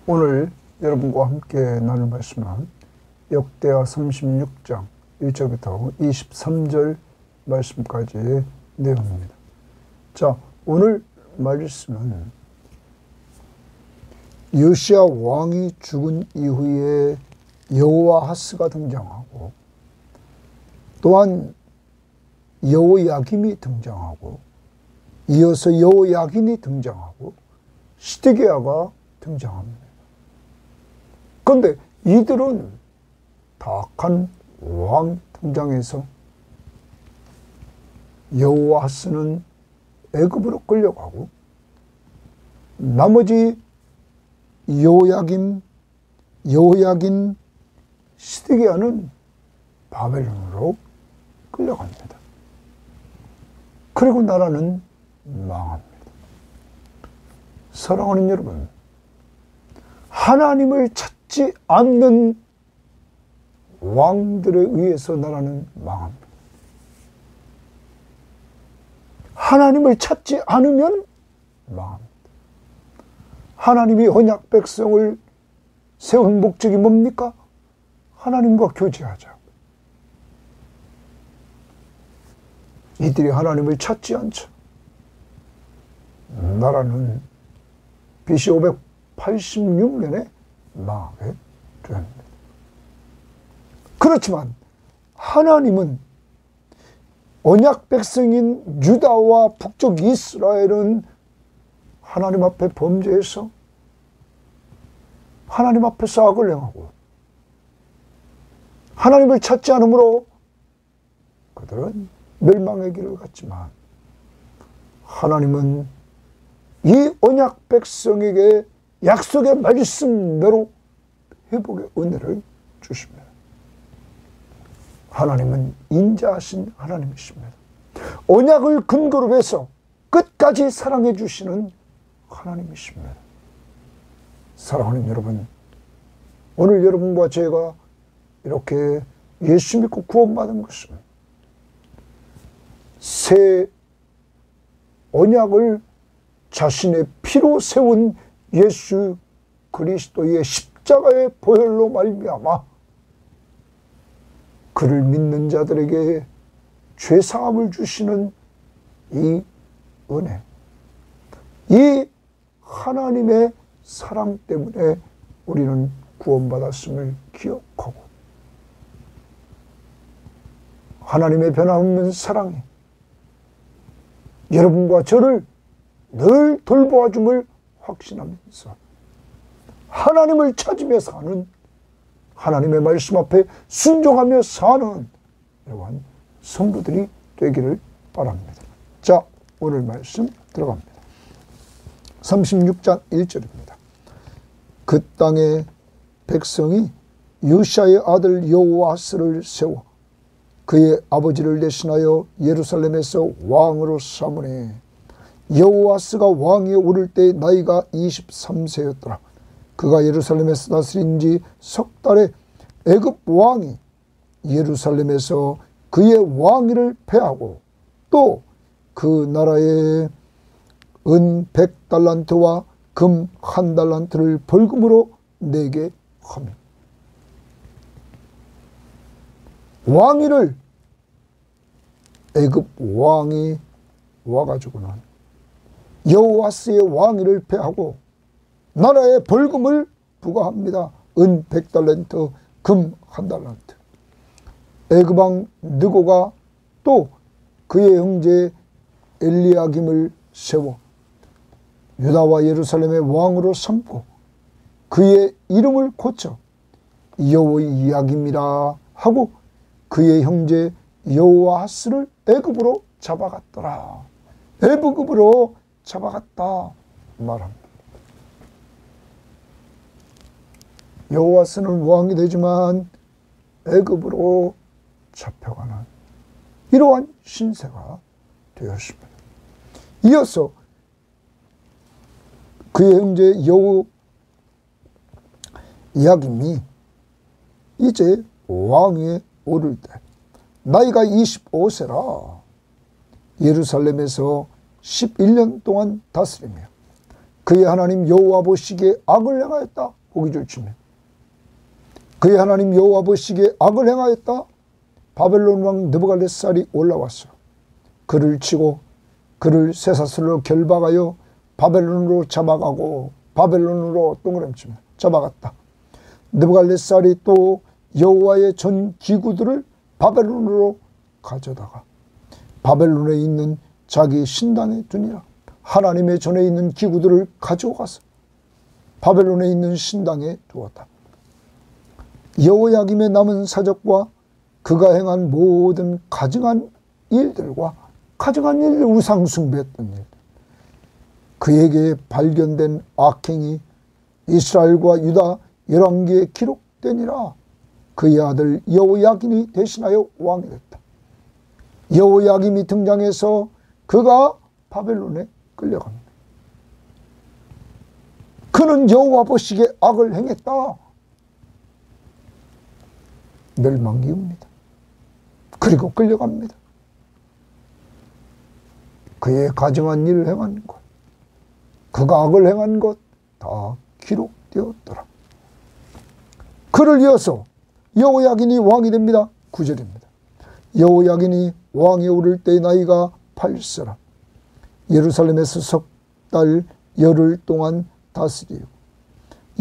오늘 여러분과 함께 나눌 말씀은 역대하 36장 1절부터 23절 말씀까지의 내용입니다. 자, 오늘 말씀은 요시야 왕이 죽은 이후에 여호아하스가 등장하고, 또한 여호야김이 등장하고, 이어서 여호야긴이 등장하고, 시드기야가 등장합니다. 그런데 이들은 다 악한 왕 등장해서 여호아하스는 애굽으로 끌려가고, 나머지 여호야김, 여호야긴, 시드기야는 바벨론으로 끌려갑니다. 그리고 나라는 망합니다. 사랑하는 여러분, 하나님을 찾지 않는 왕들에 의해서 나라는 망합니다. 하나님을 찾지 않으면 망합니다. 하나님이 언약 백성을 세운 목적이 뭡니까? 하나님과 교제하자. 이들이 하나님을 찾지 않죠. 나라는 BC 586년에 망하게 됩니다. 그렇지만 하나님은 언약 백성인 유다와 북쪽 이스라엘은 하나님 앞에 범죄해서 하나님 앞에서 악을 행하고 하나님을 찾지 않으므로 그들은 멸망의 길을 갔지만, 하나님은 이 언약 백성에게 약속의 말씀대로 회복의 은혜를 주십니다. 하나님은 인자하신 하나님이십니다. 언약을 근거로 해서 끝까지 사랑해 주시는 하나님이십니다. 사랑하는 여러분, 오늘 여러분과 제가 이렇게 예수 믿고 구원받은 것은 새 언약을 자신의 피로 세운 예수 그리스도의 십자가의 보혈로 말미암아 그를 믿는 자들에게 죄사함을 주시는 이 은혜, 이 하나님의 사랑 때문에 우리는 구원받았음을 기억하고, 하나님의 변함없는 사랑이 여러분과 저를 늘 돌보아줌을 확신하면서 하나님을 찾으며 사는, 하나님의 말씀 앞에 순종하며 사는 이러한 성도들이 되기를 바랍니다. 자, 오늘 말씀 들어갑니다. 36장 1절입니다. 그 땅에 백성이 요시야의 아들 여호아스를 세워 그의 아버지를 대신하여 예루살렘에서 왕으로 삼으니, 여호아스가 왕위에 오를 때 나이가 23세였더라. 그가 예루살렘에서 다스린 지 석 달에 애굽 왕이 예루살렘에서 그의 왕위를 패하고, 또 그 나라에 은 100달란트와 금 1달란트를 벌금으로 내게 하며, 왕위를 애굽 왕이 와가지고는 여호아스의 왕위를 패하고 나라에 벌금을 부과합니다. 은 100달란트, 금 1달란트. 애굽 왕 느고가 또 그의 형제 엘리야김을 세워 유다와 예루살렘의 왕으로 삼고 그의 이름을 고쳐 여호야김이라 하고 그의 형제 여호아하스를 애굽으로 잡아갔더라. 애굽으로 잡아갔다 말합니다. 여호아스는 왕이 되지만 애굽으로 잡혀가는 이러한 신세가 되었습니다. 이어서 그의 형제 여호야김이 이제 왕위에 오를 때 나이가 25세라 예루살렘에서 11년 동안 다스리며 그의 하나님 여호와 보시기에 악을 행하였다. 보기 좋지만 그의 하나님 여호와 보시기에 악을 행하였다. 바벨론 왕 느부갓네살이 올라왔어. 그를 치고 그를 쇠사슬로 결박하여 바벨론으로 잡아가고 바벨론으로 동그라미치면 잡아갔다. 느부갓네살이 또 여호와의 전 기구들을 바벨론으로 가져다가 바벨론에 있는 자기 신당에 두니라. 하나님의 전에 있는 기구들을 가져가서 바벨론에 있는 신당에 두었다. 여호야김의 남은 사적과 그가 행한 모든 가증한 일들과 가증한 일, 우상 숭배했던 일, 그에게 발견된 악행이 이스라엘과 유다 열왕기에 기록되니라. 그의 아들 여호야김이 대신하여 왕이 됐다. 여호야김이 등장해서 그가 바벨론에 끌려갑니다. 그는 여호와 보시기에 악을 행했다. 멸망기입니다. 그리고 끌려갑니다. 그의 가증한 일을 행한 것, 그가 악을 행한 것 다 기록되었더라. 그를 이어서 여호야긴이 왕이 됩니다. 9절입니다. 여호야긴이 왕에 오를 때 나이가 8세라. 예루살렘에서 석 달 열흘 동안 다스리고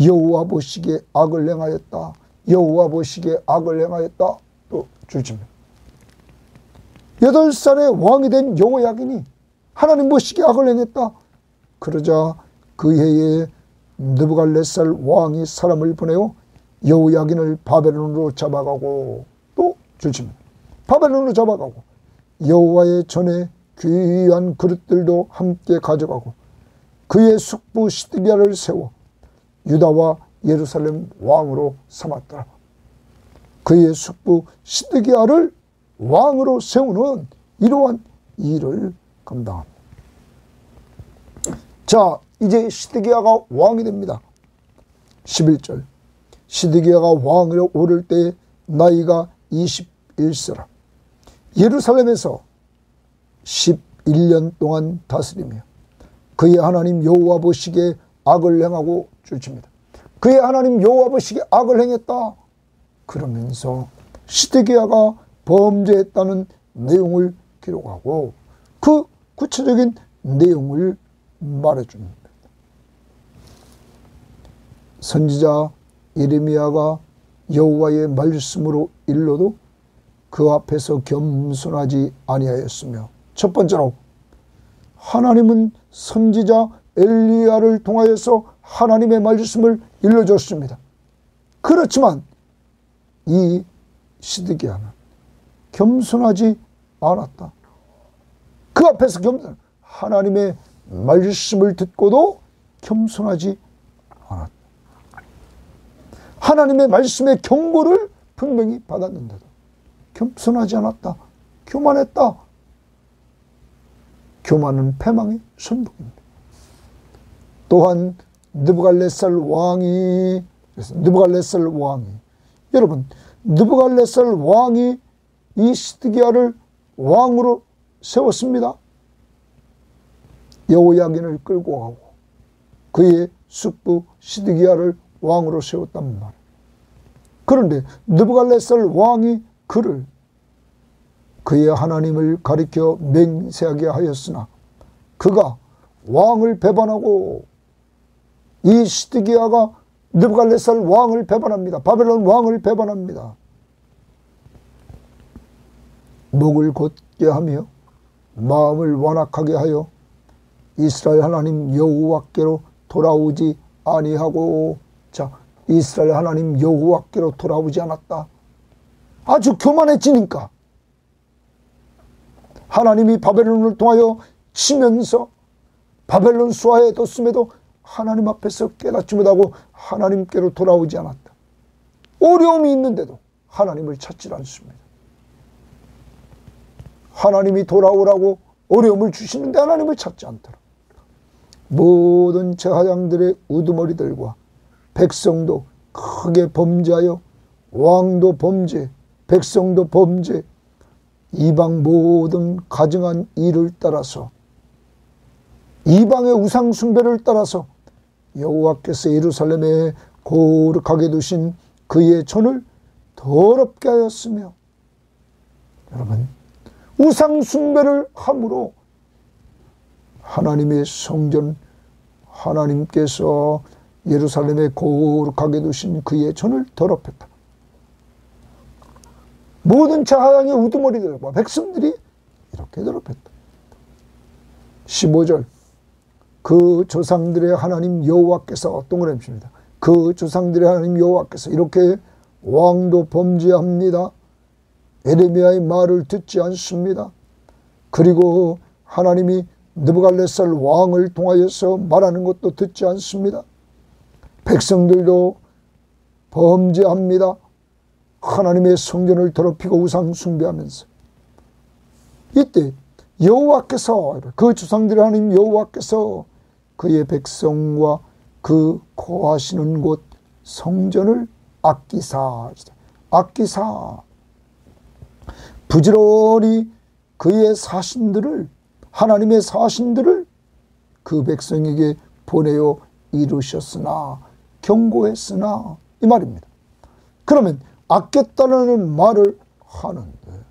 여호와 보시기에 악을 행하였다. 여호와 보시기에 악을 행하였다. 또 줄집니다. 8살에 왕이 된 여호야긴이 하나님 보시기에 악을 행했다. 그러자 그 해에 느부갓네살 왕이 사람을 보내어 여호야긴을 바벨론으로 잡아가고 또 줄집니다. 바벨론으로 잡아가고 여호와의 전에 귀한 그릇들도 함께 가져가고 그의 숙부 시드기야를 세워 유다와 예루살렘 왕으로 삼았더라. 그의 숙부 시드기야를 왕으로 세우는 이러한 일을 감당합니다. 자, 이제 시드기야가 왕이 됩니다. 11절. 시드기야가 왕으로 오를 때 나이가 21세라. 예루살렘에서 11년 동안 다스리며 그의 하나님 여호와 보시기에 악을 행하고 줄칩니다. 그의 하나님 여호와 보시기에 악을 행했다. 그러면서 시드기야가 범죄했다는 내용을 기록하고 그 구체적인 내용을 말해줍니다. 선지자 예레미야가 여호와의 말씀으로 일러도 그 앞에서 겸손하지 아니하였으며, 첫 번째로 하나님은 선지자 엘리야를 통하여서 하나님의 말씀을 일러줬습니다. 그렇지만 이 시드기야는 겸손하지 않았다. 그 앞에서 하나님의 말씀을 듣고도 겸손하지 않았다. 하나님의 말씀의 경고를 분명히 받았는데도 겸손하지 않았다. 교만했다. 교만은 패망의 선봉입니다. 또한 느부갓네살 왕이 여러분, 느부갓네살 왕이 이 시드기야를 왕으로 세웠습니다. 여호야긴을 끌고 가고 그의 숙부 시드기야를 왕으로 세웠단 말이에요. 그런데 느부갓네살 왕이 그의 하나님을 가리켜 맹세하게 하였으나 그가 왕을 배반하고, 이 시드기야가 느부갓네살 왕을 배반합니다. 바벨론 왕을 배반합니다. 목을 곧게 하며 마음을 완악하게 하여 이스라엘 하나님 여호와께로 돌아오지 아니하고, 자, 이스라엘 하나님 여호와께로 돌아오지 않았다. 아주 교만해지니까 하나님이 바벨론을 통하여 치면서 바벨론 수하에 뒀음에도 하나님 앞에서 깨닫지 못하고 하나님께로 돌아오지 않았다. 어려움이 있는데도 하나님을 찾지 않습니다. 하나님이 돌아오라고 어려움을 주시는데 하나님을 찾지 않더라. 모든 제사장들의 우두머리들과 백성도 크게 범죄하여, 왕도 범죄, 백성도 범죄, 이방 모든 가증한 일을 따라서, 이방의 우상 숭배를 따라서 여호와께서 예루살렘에 거룩하게 두신 그의 전을 더럽게 하였으며, 여러분, 우상 숭배를 함으로 하나님의 성전, 하나님께서 예루살렘에 거룩하게 두신 그의 전을 더럽혔다. 모든 자양의 우두머리들과 백성들이 이렇게 더럽혔다. 15절, 그 조상들의 하나님 여호와께서, 동그라미입니다. 그 조상들의 하나님 여호와께서 이렇게 왕도 범죄합니다. 에레미야의 말을 듣지 않습니다. 그리고 하나님이 느부갈네살 왕을 통하여서 말하는 것도 듣지 않습니다. 백성들도 범죄합니다. 하나님의 성전을 더럽히고 우상 숭배하면서, 이때 여호와께서, 그 조상들의 하나님 여호와께서 그의 백성과 그 거하시는 곳 성전을 아끼사 부지런히 그의 사신들을, 하나님의 사신들을 그 백성에게 보내어 이루셨으나, 경고했으나, 이 말입니다. 그러면 아꼈다는 말을 하는데,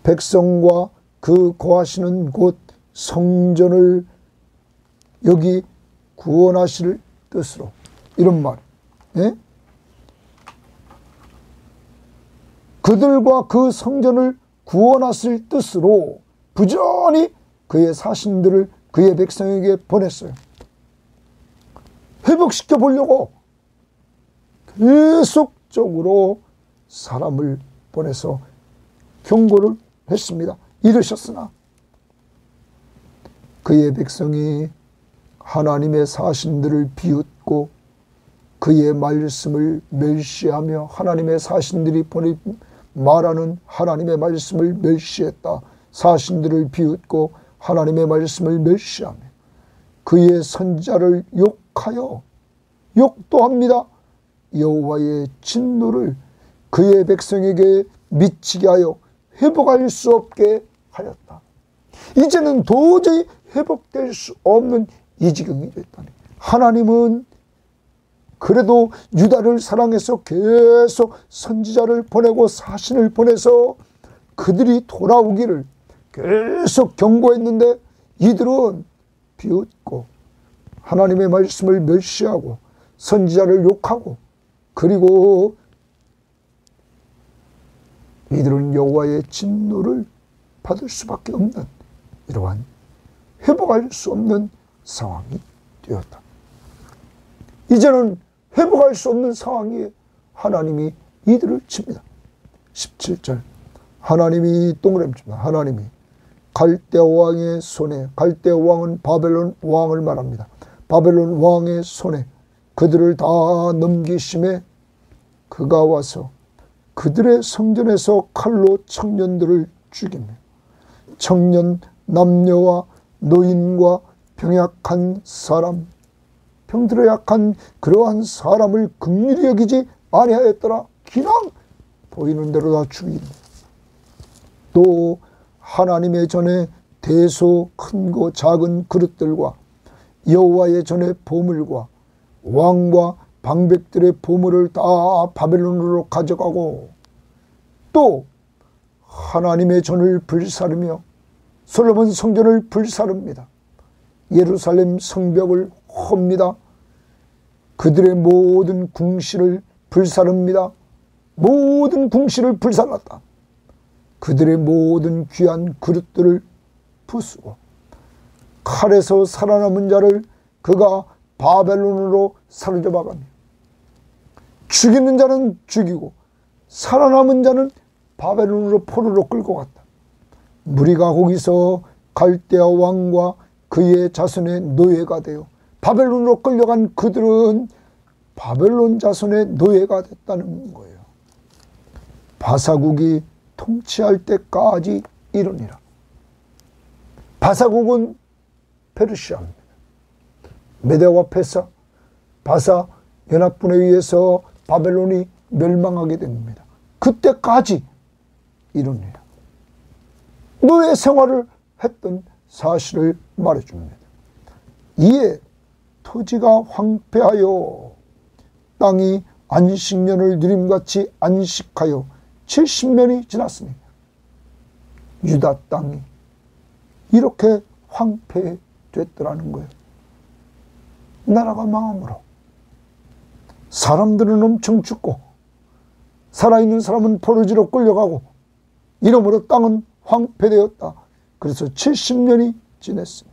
백성과 그 거하시는 곳 성전을 여기 구원하실 뜻으로, 이런 말, 예? 그들과 그 성전을 구원하실 뜻으로 부지런히 그의 사신들을 그의 백성에게 보냈어요. 회복시켜 보려고 계속적으로 사람을 보내서 경고를 했습니다. 이르셨으나 그의 백성이 하나님의 사신들을 비웃고 그의 말씀을 멸시하며, 하나님의 사신들이 말하는 하나님의 말씀을 멸시했다. 사신들을 비웃고 하나님의 말씀을 멸시하며 그의 선지자를 욕하여, 욕도 합니다. 여호와의 진노를 그의 백성에게 미치게 하여 회복할 수 없게 하였다. 이제는 도저히 회복될 수 없는 이 지경이 됐다니. 하나님은 그래도 유다를 사랑해서 계속 선지자를 보내고 사신을 보내서 그들이 돌아오기를 계속 경고했는데, 이들은 비웃고 하나님의 말씀을 멸시하고 선지자를 욕하고, 그리고 이들은 여호와의 진노를 받을 수밖에 없는 이러한 회복할 수 없는 상황이 되었다. 이제는 회복할 수 없는 상황에 하나님이 이들을 칩니다. 17절, 하나님이 동그라미 칩니다. 하나님이 갈대아 왕의 손에, 갈대아 왕은 바벨론 왕을 말합니다. 바벨론 왕의 손에 그들을 다 넘기심에 그가 와서 그들의 성전에서 칼로 청년들을 죽이며 청년, 남녀와 노인과 병약한 사람, 병들어 약한 그러한 사람을 긍휼히 여기지 아니하였더라. 그냥 보이는 대로 다 죽이니. 또 하나님의 전에 대소 큰고 작은 그릇들과 여호와의 전에 보물과 왕과 방백들의 보물을 다 바벨론으로 가져가고, 또 하나님의 전을 불사르며 솔로몬 성전을 불사릅니다. 예루살렘 성벽을 헙니다. 그들의 모든 궁실을 불사릅니다. 모든 궁실을 불살랐다. 그들의 모든 귀한 그릇들을 부수고 칼에서 살아남은 자를 그가 바벨론으로 사로잡아가며 죽이는 자는 죽이고 살아남은 자는 바벨론으로 포로로 끌고 갔다. 무리가 거기서 갈대아 왕과 그의 자손의 노예가 되어 바벨론으로 끌려간 그들은 바벨론 자손의 노예가 됐다는 거예요. 바사국이 통치할 때까지 이르니라. 바사국은 페르시아입니다. 메대와 페사, 바사 연합군에 의해서 바벨론이 멸망하게 됩니다. 그때까지 이릅니다. 노예 생활을 했던 사실을 말해줍니다. 이에 토지가 황폐하여 땅이 안식년을 누림같이 안식하여 70년이 지났으니 유다 땅이 이렇게 황폐됐더라는 거예요. 나라가 망함으로 사람들은 엄청 죽고 살아있는 사람은 포로지로 끌려가고 이러므로 땅은 황폐되었다. 그래서 70년이 지냈으니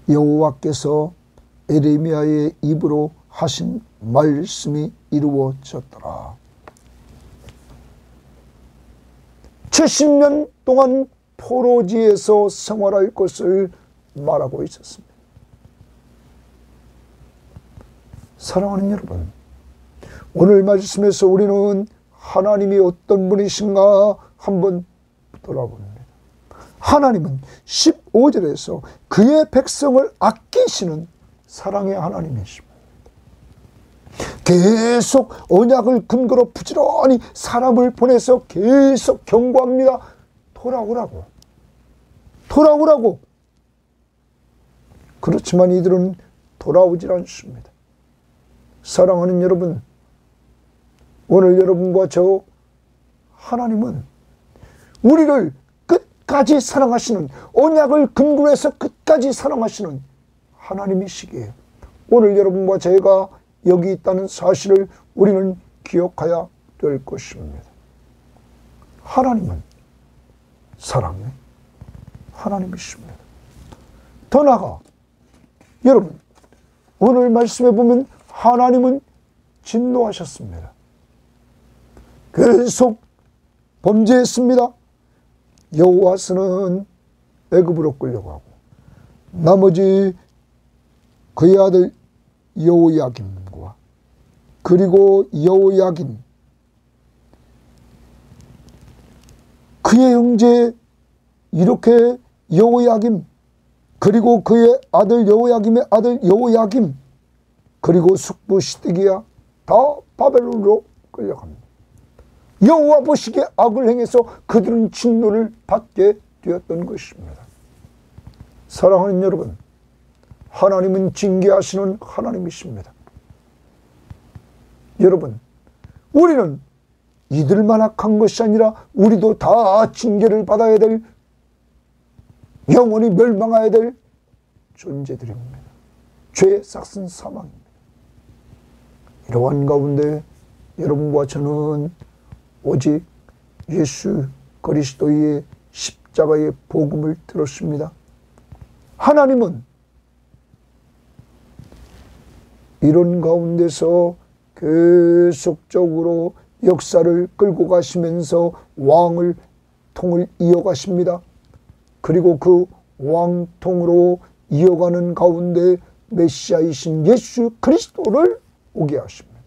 여호와께서 에레미야의 입으로 하신 말씀이 이루어졌더라. 70년 동안 포로지에서 생활할 것을 말하고 있었습니다. 사랑하는 여러분, 오늘 말씀에서 우리는 하나님이 어떤 분이신가 한번 돌아봅니다. 하나님은 15절에서 그의 백성을 아끼시는 사랑의 하나님이십니다. 계속 언약을 근거로 부지런히 사람을 보내서 계속 경고합니다. 돌아오라고. 돌아오라고. 그렇지만 이들은 돌아오질 않습니다. 사랑하는 여러분, 오늘 여러분과 저 하나님은 우리를 끝까지 사랑하시는, 언약을 근거로 해서 끝까지 사랑하시는 하나님이시기에 오늘 여러분과 제가 여기 있다는 사실을 우리는 기억해야 될 것입니다. 하나님은 사랑의 하나님이십니다. 더 나아가 여러분, 오늘 말씀에 보면 하나님은 진노하셨습니다. 계속 범죄했습니다. 여호와스는 애굽으로 끌려가고 나머지 그의 아들 여호야김과 그리고 여호야긴 그의 형제 이렇게 여호야김 그리고 그의 아들 여호야김의 아들 여호야김 그리고 숙부 시드기야 다 바벨론으로 끌려갑니다. 여호와 보시기에 악을 행해서 그들은 진노를 받게 되었던 것입니다. 사랑하는 여러분, 하나님은 징계하시는 하나님이십니다. 여러분, 우리는 이들만 악한 것이 아니라 우리도 다 징계를 받아야 될, 영원히 멸망해야 될 존재들입니다. 죄의 싹은 사망입니다. 이러한 가운데 여러분과 저는 오직 예수 그리스도의 십자가의 복음을 들었습니다. 하나님은 이런 가운데서 계속적으로 역사를 끌고 가시면서 통을 이어가십니다. 그리고 그 왕통으로 이어가는 가운데 메시아이신 예수 그리스도를 오게 하십니다.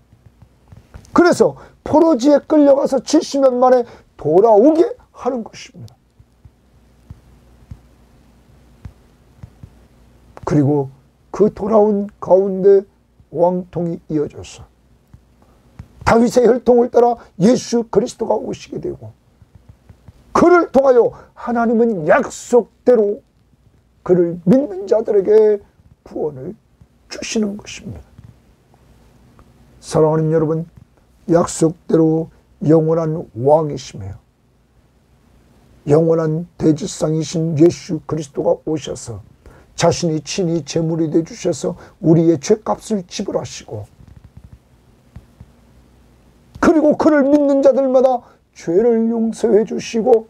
그래서 포로지에 끌려가서 70년 만에 돌아오게 하는 것입니다. 그리고 그 돌아온 가운데 왕통이 이어져서 다윗의 혈통을 따라 예수 그리스도가 오시게 되고 그를 통하여 하나님은 약속대로 그를 믿는 자들에게 구원을 주시는 것입니다. 사랑하는 여러분, 약속대로 영원한 왕이시며 영원한 대지상이신 예수 그리스도가 오셔서 자신이 친히 제물이 되주셔서 우리의 죄값을 지불하시고 그리고 그를 믿는 자들마다 죄를 용서해 주시고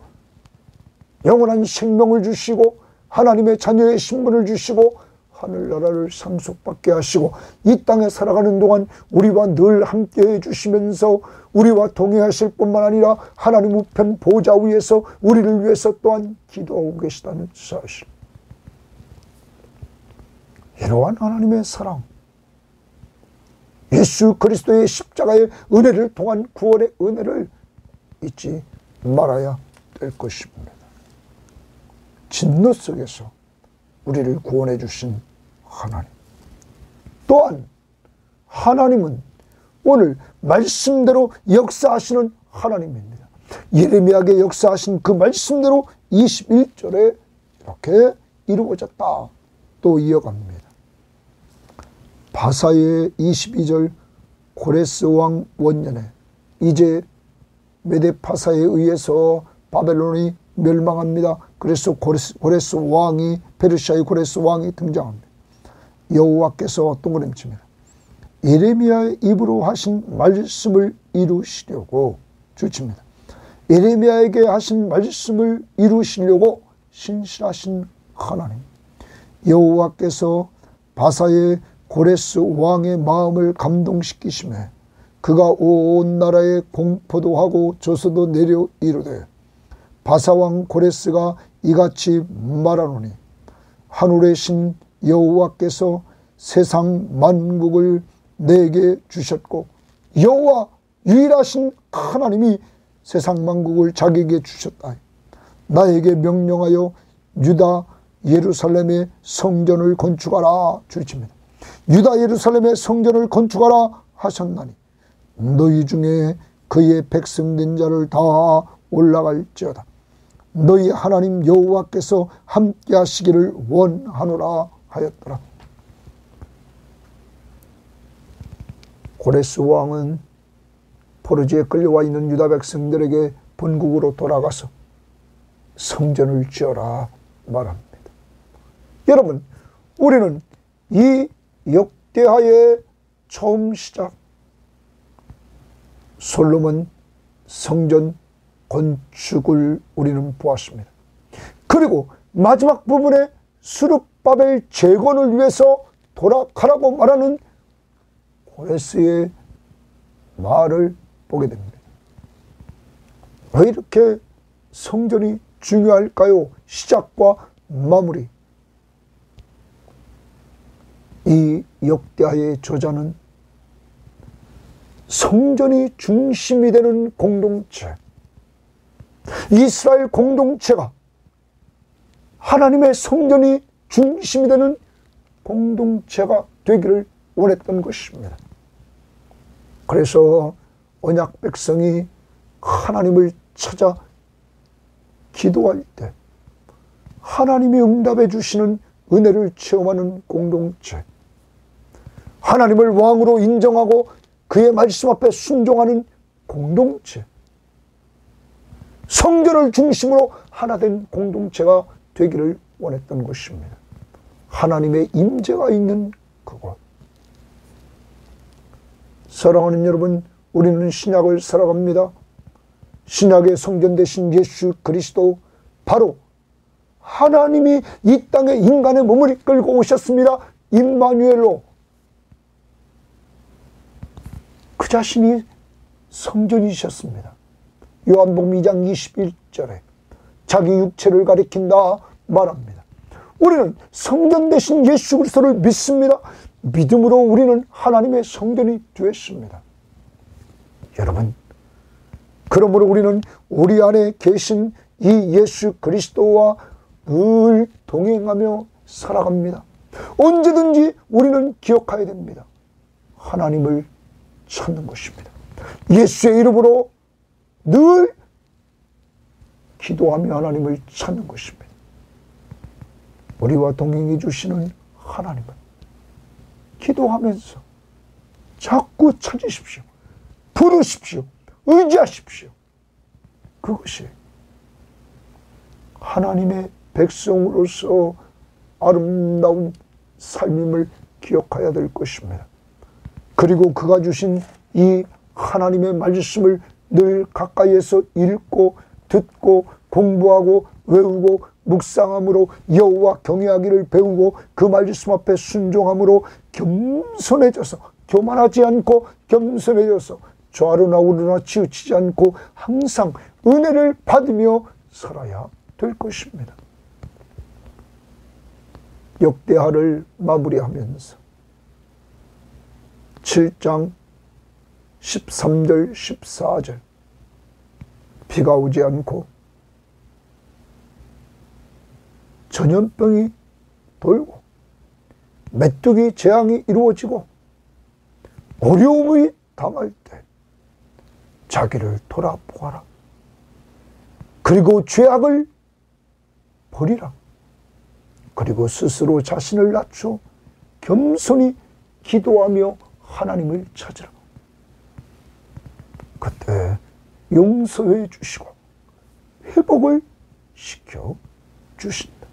영원한 생명을 주시고 하나님의 자녀의 신분을 주시고 하늘나라를 상속받게 하시고 이 땅에 살아가는 동안 우리와 늘 함께해 주시면서 우리와 동행하실 뿐만 아니라 하나님 우편 보좌 위에서 우리를 위해서 또한 기도하고 계시다는 사실, 이러한 하나님의 사랑, 예수 그리스도의 십자가의 은혜를 통한 구원의 은혜를 잊지 말아야 될 것입니다. 진노 속에서 우리를 구원해 주신 하나님, 또한 하나님은 오늘 말씀대로 역사하시는 하나님입니다. 예레미야에게 역사하신 그 말씀대로 21절에 이렇게 이루어졌다. 또 이어갑니다. 바사의 22절 고레스 왕 원년에 이제 메데파사에 의해서 바벨론이 멸망합니다. 그래서 고레스 왕이, 페르시아의 고레스 왕이 등장합니다. 여호와께서 동그라미칩니다. 예레미야의 입으로 하신 말씀을 이루시려고 주칩니다. 예레미야에게 하신 말씀을 이루시려고 신실하신 하나님 여호와께서 바사의 고레스 왕의 마음을 감동시키시매 그가 온 나라에 공포도 하고 조서도 내려 이르되 바사왕 고레스가 이같이 말하노니 하늘의 신 여호와께서 세상 만국을 내게 주셨고 여호와 유일하신 하나님이 세상 만국을 자기에게 주셨다. 나에게 명령하여 유다 예루살렘의 성전을 건축하라 주십니다. 유다 예루살렘의 성전을 건축하라 하셨나니 너희 중에 그의 백성된 자를 다 올라갈지어다. 너희 하나님 여호와께서 함께 하시기를 원하노라 하였더라. 고레스 왕은 포르지에 끌려와 있는 유다 백성들에게 본국으로 돌아가서 성전을 지어라 말합니다. 여러분, 우리는 이 역대하의 처음 시작 솔로몬 성전 건축을 우리는 보았습니다. 그리고 마지막 부분에 스룹바벨 재건을 위해서 돌아가라고 말하는 고레스의 말을 보게 됩니다. 왜 이렇게 성전이 중요할까요? 시작과 마무리. 이 역대하의 저자는 성전이 중심이 되는 공동체, 이스라엘 공동체가 하나님의 성전이 중심이 되는 공동체가 되기를 원했던 것입니다. 그래서 언약 백성이 하나님을 찾아 기도할 때 하나님이 응답해 주시는 은혜를 체험하는 공동체, 하나님을 왕으로 인정하고 그의 말씀 앞에 순종하는 공동체, 성전을 중심으로 하나 된 공동체가 되기를 원했던 것입니다. 하나님의 임재가 있는 그곳. 사랑하는 여러분, 우리는 신약을 살아갑니다. 신약의 성전 되신 예수 그리스도, 바로 하나님이 이 땅에 인간의 몸을 이끌고 오셨습니다. 임마누엘로. 그 자신이 성전이셨습니다. 요한복음 2장 21절에 자기 육체를 가리킨다 말합니다. 우리는 성전 되신 예수 그리스도를 믿습니다. 믿음으로 우리는 하나님의 성전이 되었습니다. 여러분, 그러므로 우리는 우리 안에 계신 이 예수 그리스도와 늘 동행하며 살아갑니다. 언제든지 우리는 기억해야 됩니다. 하나님을 찾는 것입니다. 예수의 이름으로 늘 기도하며 하나님을 찾는 것입니다. 우리와 동행해 주시는 하나님을 기도하면서 자꾸 찾으십시오. 부르십시오. 의지하십시오. 그것이 하나님의 백성으로서 아름다운 삶임을 기억해야 될 것입니다. 그리고 그가 주신 이 하나님의 말씀을 늘 가까이에서 읽고 듣고 공부하고 외우고 묵상함으로 여호와 경외하기를 배우고 그 말씀 앞에 순종함으로 겸손해져서, 교만하지 않고 겸손해져서 좌로나 우로나 치우치지 않고 항상 은혜를 받으며 살아야 될 것입니다. 역대하를 마무리하면서 7장 13절 14절 비가 오지 않고 전염병이 돌고 메뚜기 재앙이 이루어지고 어려움이 당할 때 자기를 돌아보아라. 그리고 죄악을 버리라. 그리고 스스로 자신을 낮춰 겸손히 기도하며 하나님을 찾으라. 그때 용서해 주시고 회복을 시켜 주신다.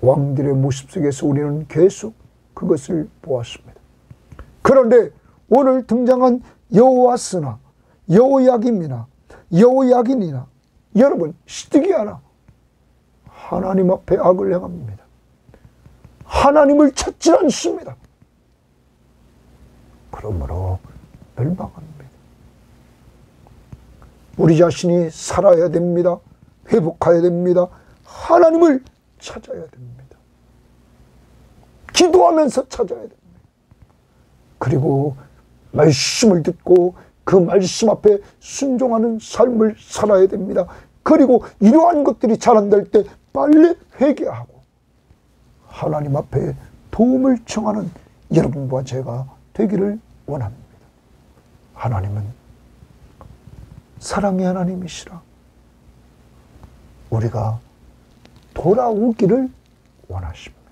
왕들의 모습 속에서 우리는 계속 그것을 보았습니다. 그런데 오늘 등장한 여호와스나 여호야김이나 여호야긴이나 여러분 시드기야나 하나님 앞에 악을 행합니다. 하나님을 찾지 않습니다. 그러므로 멸망합니다. 우리 자신이 살아야 됩니다. 회복해야 됩니다. 하나님을 찾아야 됩니다. 기도하면서 찾아야 됩니다. 그리고 말씀을 듣고 그 말씀 앞에 순종하는 삶을 살아야 됩니다. 그리고 이러한 것들이 잘 안 될 때 빨리 회개하고 하나님 앞에 도움을 청하는 여러분과 제가 되기를 원합니다. 하나님은 사랑의 하나님이시라 우리가 돌아오기를 원하십니다.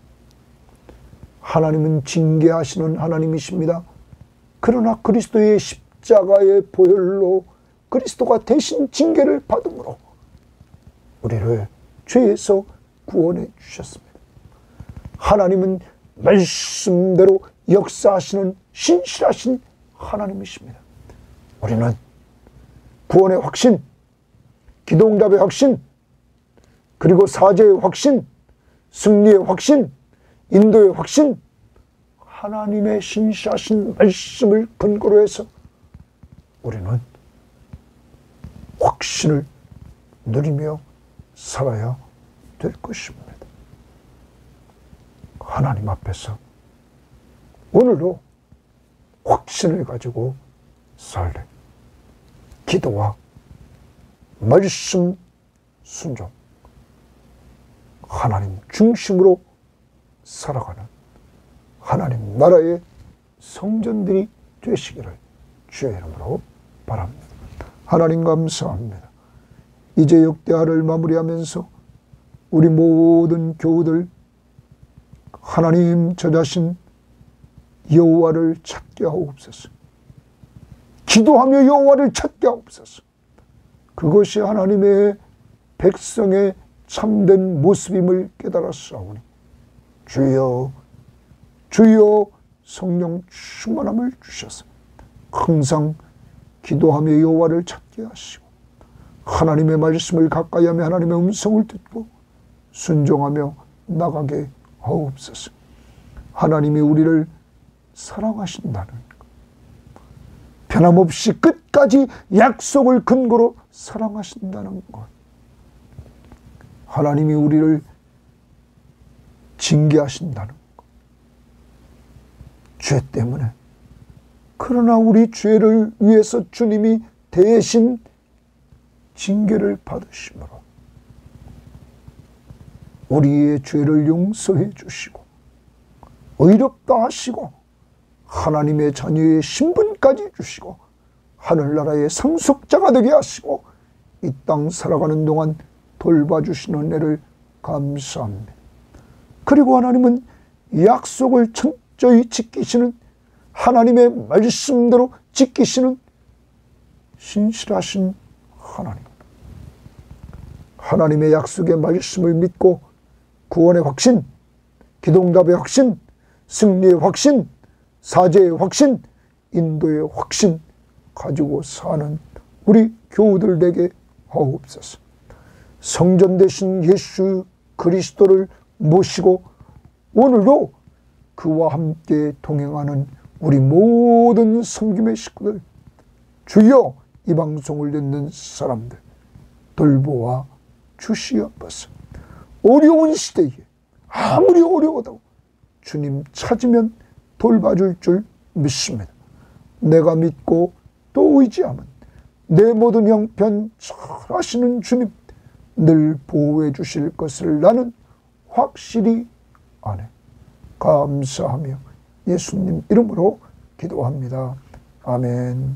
하나님은 징계하시는 하나님이십니다. 그러나 그리스도의 십자가의 보혈로 그리스도가 대신 징계를 받음으로 우리를 죄에서 구원해 주셨습니다. 하나님은 말씀대로 역사하시는 신실하신 하나님이십니다. 우리는 구원의 확신, 기도응답의 확신, 그리고 사죄의 확신, 승리의 확신, 인도의 확신, 하나님의 신실하신 말씀을 근거로 해서 우리는 확신을 누리며 살아야 될 것입니다. 하나님 앞에서 오늘도 확신을 가지고 살래. 기도와 말씀 순종, 하나님 중심으로 살아가는 하나님 나라의 성전들이 되시기를 주의 이름으로 바랍니다. 하나님 감사합니다. 이제 역대하를 마무리하면서 우리 모든 교우들 하나님 저 자신 여호와를 찾게 하옵소서. 기도하며 여호와를 찾게 하옵소서. 그것이 하나님의 백성의 참된 모습임을 깨달았사오니 주여 주여 성령 충만함을 주셔서 항상 기도하며 여호와를 찾게 하시고 하나님의 말씀을 가까이 하며 하나님의 음성을 듣고 순종하며 나가게 하옵소서. 하나님이 우리를 사랑하신다는 것, 변함없이 끝까지 약속을 근거로 사랑하신다는 것, 하나님이 우리를 징계하신다는 것, 죄 때문에, 그러나 우리 죄를 위해서 주님이 대신 징계를 받으심으로 우리의 죄를 용서해 주시고 의롭다 하시고 하나님의 자녀의 신분까지 주시고 하늘나라의 상속자가 되게 하시고 이 땅 살아가는 동안 돌봐주시는 은혜를 감사합니다. 그리고 하나님은 약속을 철저히 지키시는, 하나님의 말씀대로 지키시는 신실하신 하나님, 하나님의 약속의 말씀을 믿고 구원의 확신, 기도응답의 확신, 승리의 확신, 사죄의 확신, 인도의 확신 가지고 사는 우리 교우들 되게 하옵소서. 성전 되신 예수 그리스도를 모시고 오늘도 그와 함께 동행하는 우리 모든 섬김의 식구들, 주여 이 방송을 듣는 사람들 돌보아 주시옵소서. 어려운 시대에 아무리 어려워도 주님 찾으면 돌봐줄 줄 믿습니다. 내가 믿고 또 의지하면 내 모든 형편 잘 하시는 주님 늘 보호해 주실 것을 나는 확실히 아네. 감사하며 예수님 이름으로 기도합니다. 아멘.